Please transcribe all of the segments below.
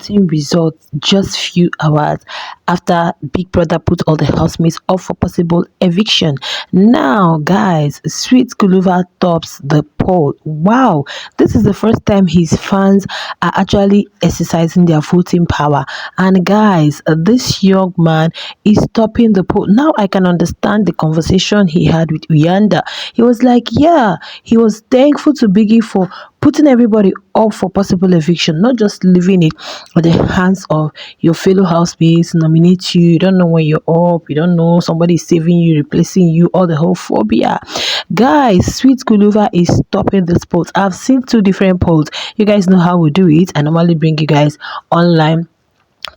voting results just few hours after Big Brother put all the housemates up for possible eviction. Now, guys, Sweet Guluva tops the poll. Wow, this is the first time his fans are actually exercising their voting power. And guys, this young man is topping the poll. Now I can understand the conversation he had with Uyanda. He was like, yeah, he was thankful to Biggie for putting everybody up for possible eviction, not just leaving it at the hands of your fellow housemates, nominate you. You don't know when you're up, you don't know somebody is saving you, replacing you, all the whole phobia. Guys, Sweet Guluva is stopping this poll. I've seen two different polls. You guys know how we do it. I normally bring you guys online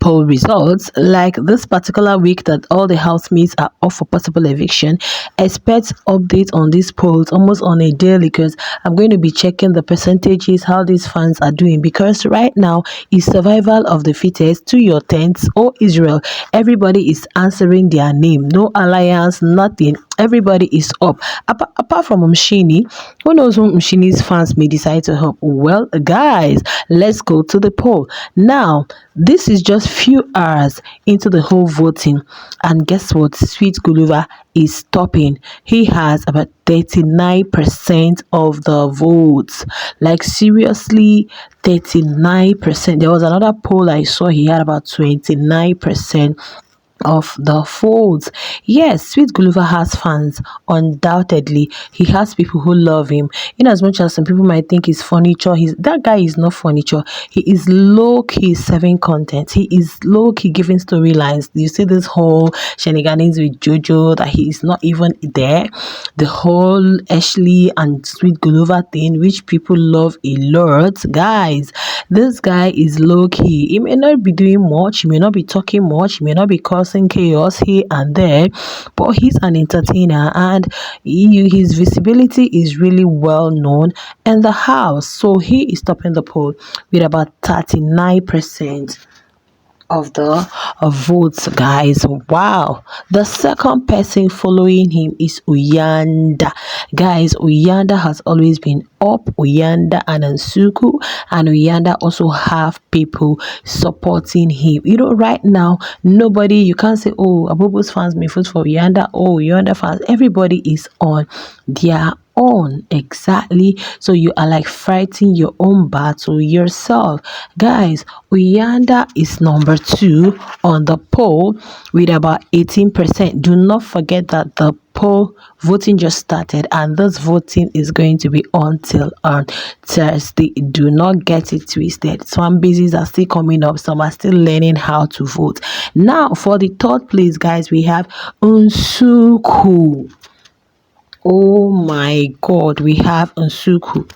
poll results. Like this particular week that all the housemates are off for possible eviction, expect updates on these polls almost on a daily, because I'm going to be checking the percentages, how these fans are doing, because right now is survival of the fittest. To your tents, oh Israel, everybody is answering their name, no alliance, nothing. Everybody is up. Apart from Mshini, who knows who Mshini's fans may decide to help? Well, guys, let's go to the poll. Now, this is just few hours into the whole voting. And guess what? Sweet Guluva is stopping. He has about 39% of the votes. Like, seriously, 39%. There was another poll I saw, he had about 29% of the folds. Yes, Sweet Guluva has fans, undoubtedly. He has people who love him. In as much as some people might think he's furniture, that guy is not furniture. He is low-key serving content. He is low-key giving storylines. You see this whole shenanigans with Jojo, that he is not even there. The whole Ashley and Sweet Guluva thing, which people love a lot. Guys, this guy is low-key. He may not be doing much, he may not be talking much, he may not be causing chaos here and there, but he's an entertainer, and his visibility is really well known in the house. So he is topping the poll with about 39% of the votes, guys. Wow. The second person following him is Uyanda. Guys, Uyanda has always been up. Uyanda and Nsuku, and Uyanda also have people supporting him. You know, right now, nobody, you can't say, oh, Abubu's fans may vote for Uyanda. Oh, Uyanda fans, everybody is on their own. Exactly. So you are like fighting your own battle yourself. Guys, Uyanda is number 2 on the poll with about 18%. Do not forget that the poll voting just started, and this voting is going to be until on Thursday. Do not get it twisted. Some bases are still coming up, some are still learning how to vote. Now for the third place, guys, we have Nsuku. Oh my god, we have Nsuku.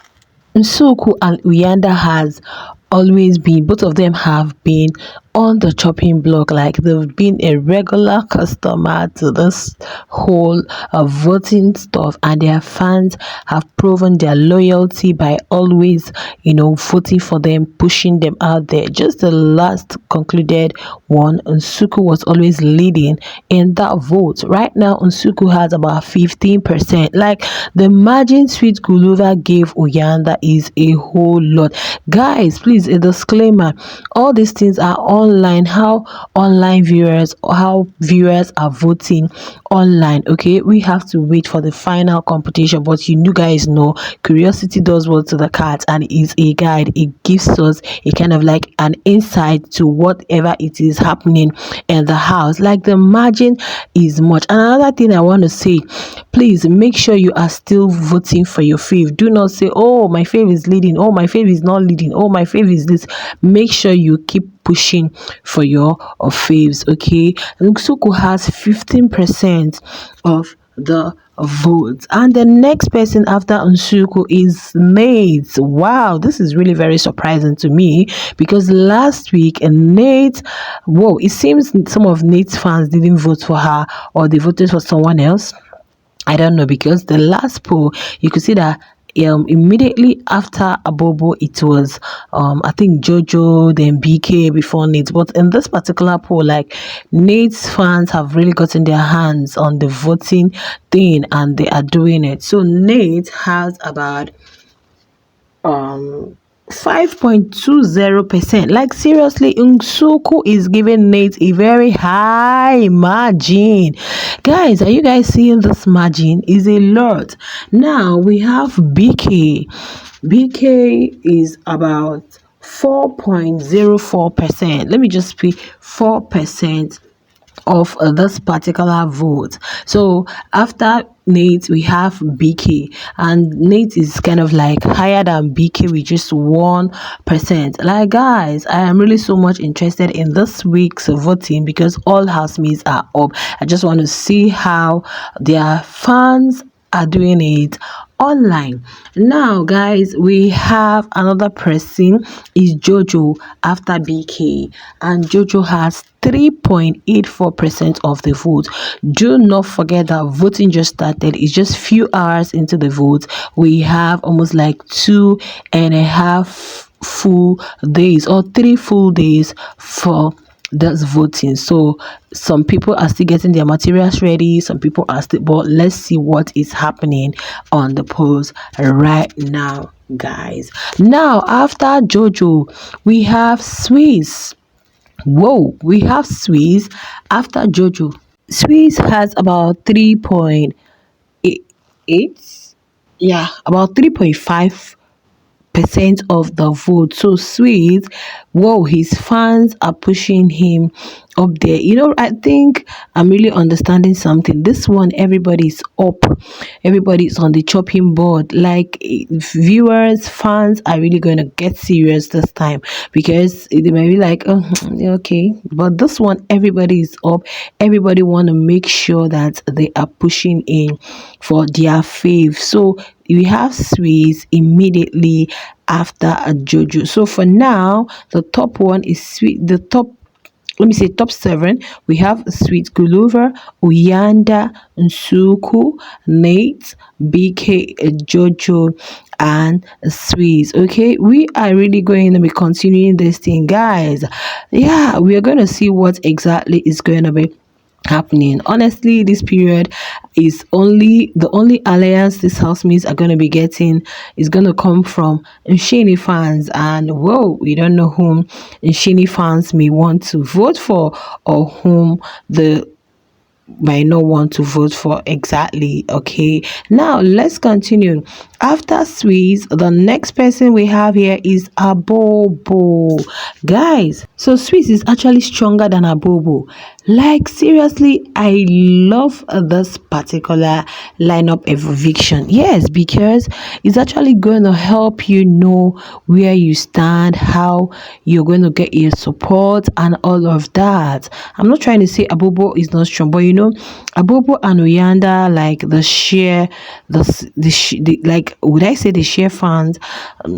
Nsuku and Uyanda has always been, both of them have been on the chopping block. Like, they've been a regular customer to this whole voting stuff, and their fans have proven their loyalty by always, you know, voting for them, pushing them out there. Just the last concluded one, Nsuku was always leading in that vote. Right now, Nsuku has about 15%. Like, the margin Sweet Guluva gave Uyanda is a whole lot. Guys, please, a disclaimer, all these things are online, how viewers are voting online. Okay, we have to wait for the final competition, but you guys know curiosity does well to the cat, and is a guide. It gives us a kind of like an insight to whatever it is happening in the house. Like, the margin is much. And another thing I want to say, please make sure you are still voting for your fave. Do not say, oh, my fave is leading, oh, my fave is not leading, oh, my fave is this. Make sure you keep pushing for your faves. Okay, Nsuku has 15% of the votes, and the next person after Nsuku is Nate. Wow, this is really very surprising to me, because last week Nate, whoa, it seems some of Nate's fans didn't vote for her, or they voted for someone else. I don't know, because the last poll, you could see that immediately after Abobo, it was I think Jojo, then BK before Nate. But in this particular poll, like, Nate's fans have really gotten their hands on the voting thing, and they are doing it. So Nate has about 5.20%. Like seriously, Nsuku is giving Nate a very high margin. Guys, are you guys seeing this margin? Is a lot. Now we have BK. BK is about 4.04%. Let me just be 4% of this particular vote. So after Nate, we have BK, and Nate is kind of like higher than BK with just 1%. Like, guys, I am really so much interested in this week's voting because all housemates are up. I just want to see how their fans are doing it online. Now, guys, we have another person is Jojo after BK, and Jojo has 3.84% of the vote. Do not forget that voting just started. It's just few hours into the vote. We have almost like 2.5 full days or 3 full days for that's voting. So some people are still getting their materials ready, some people are still, but let's see what is happening on the polls right now, guys. Now after Jojo, we have Swiss. Whoa, we have Swiss after Jojo. Swiss has about 3.8, yeah, about 3.5% of the vote. So sweet. Whoa, his fans are pushing him up there. I think I'm really understanding something. This one, everybody's up. Everybody's on the chopping board. Like viewers, fans are really going to get serious this time because they might be like, oh, okay. But this one, everybody is up. Everybody want to make sure that they are pushing in for their fave. So we have Swiss immediately after a Jojo. So for now, the top one is Sweet. The top, let me say top seven. We have Sweet, Guluva, Uyanda, Nsuku, Nate, BK, Jojo, and Sweet. Okay, we are really going to be continuing this thing, guys. Yeah, we are going to see what exactly is going to be happening. Honestly, this period is only the only alliance these housemates are going to be getting is going to come from Nshini fans, and whoa, we don't know whom Nshini fans may want to vote for or whom the might not want to vote for exactly. Okay, now let's continue. After Swiss, the next person we have here is Abobo. Guys, so Swiss is actually stronger than Abobo. Like seriously, I love this particular lineup eviction. Yes, because it's actually going to help you know where you stand, how you're going to get your support and all of that. I'm not trying to say Abobo is not strong, but Abobo and Uyanda, like like, would I say the share fans?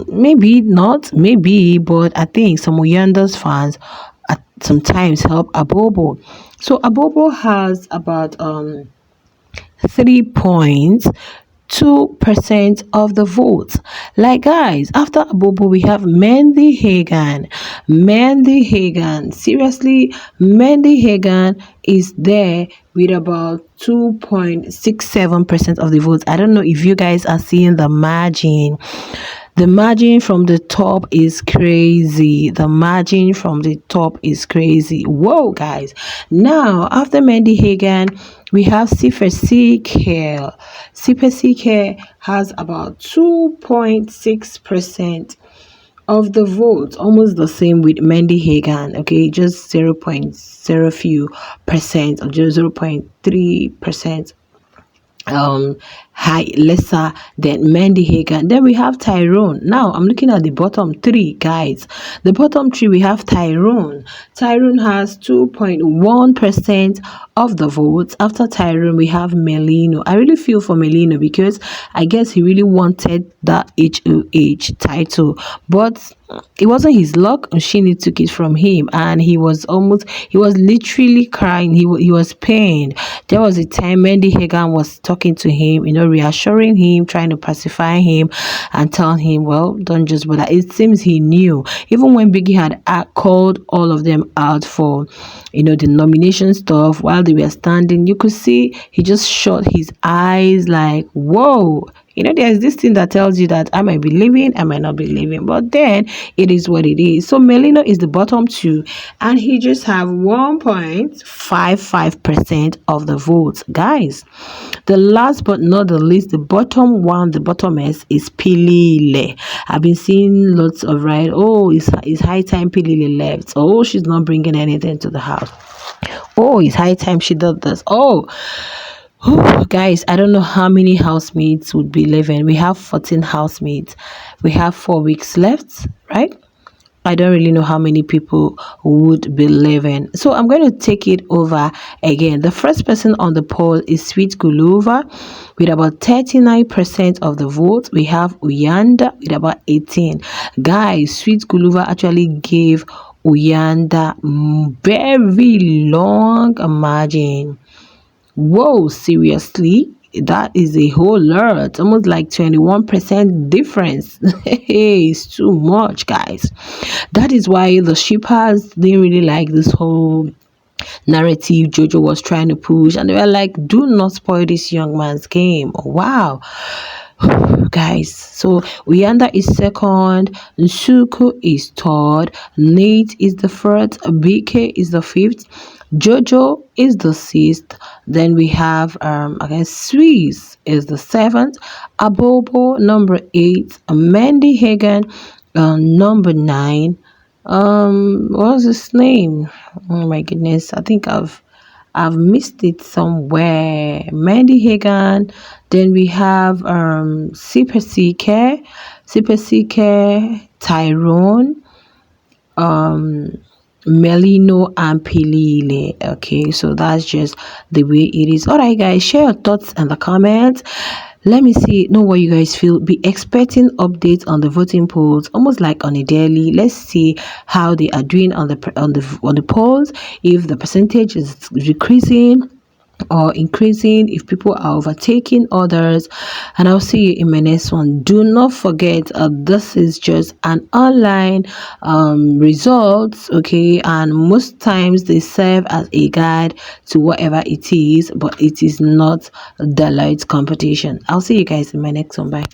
Maybe not, maybe, but I think some Uyanda's fans at sometimes help Abobo. So Abobo has about 3.2% of the votes. Like, guys, after Abobo, we have Mandy Hagan. Mandy Hagan. Seriously, Mandy Hagan is there with about 2.67% of the votes. I don't know if you guys are seeing the margin. The margin from the top is crazy. The margin from the top is crazy. Whoa, guys. Now, after Mandy Hagan, we have Sifer Care. Sifer Care has about 2.6% of the votes, almost the same with Mandy Hagan. Okay, just 0.0 few percent or just 0.3% high lesser than Mandy Hagan. Then we have Tyrone. Now I'm looking at the bottom three, guys. The bottom three, we have Tyrone. Tyrone has 2.1% of the votes. After Tyrone, we have Melino. I really feel for Melino because I guess he really wanted that HOH title, but it wasn't his luck. Shini took it from him, and he was literally crying. He was pained. There was a time Mandy Hagan was talking to him, reassuring him, trying to pacify him, and telling him, well, don't just bother. It seems he knew. Even when Biggie had called all of them out for, the nomination stuff, while they were standing, you could see he just shut his eyes like, whoa. there's this thing that tells you that I might be leaving, I might not be leaving, but then it is what it is. So Melino is the bottom two, and he just have 1.55% of the votes, guys. The last but not the least, the bottom one, the bottomest is Pilile. I've been seeing lots of oh, it's high time Pilile left. Oh, she's not bringing anything to the house. Oh, it's high time she does this. Oh, guys, I don't know how many housemates would be living. We have 14 housemates. We have 4 weeks left, right? I don't really know how many people would be living. So I'm going to take it over again. The first person on the poll is Sweet Guluva with about 39% of the vote. We have Uyanda with about 18. Guys, Sweet Guluva actually gave Uyanda very long margin. Whoa, seriously? That is a whole lot, almost like 21% difference. Hey, it's too much, guys. That is why the shippers didn't really like this whole narrative Jojo was trying to push, and they were like, do not spoil this young man's game. Wow. Guys, so Uyanda is second, Nsuku is third, Nate is the fourth, BK is the fifth, Jojo is the sixth, then we have Swiss is the seventh, Abobo number 8, Mandy Hagen number 9. What's his name? Oh my goodness, I think I've missed it somewhere. Mandy Hagan. Then we have Super CK, Tyrone, Melino, and Pilile. Okay, so that's just the way it is. All right, guys, share your thoughts in the comments. Let me know what you guys feel. Be expecting updates on the voting polls, almost like on a daily. Let's see how they are doing on the polls. If the percentage is decreasing or increasing, if people are overtaking others. And I'll see you in my next one. Do not forget, this is just an online results, okay, and most times they serve as a guide to whatever it is, but it is not the light competition. I'll see you guys in my next one. Bye.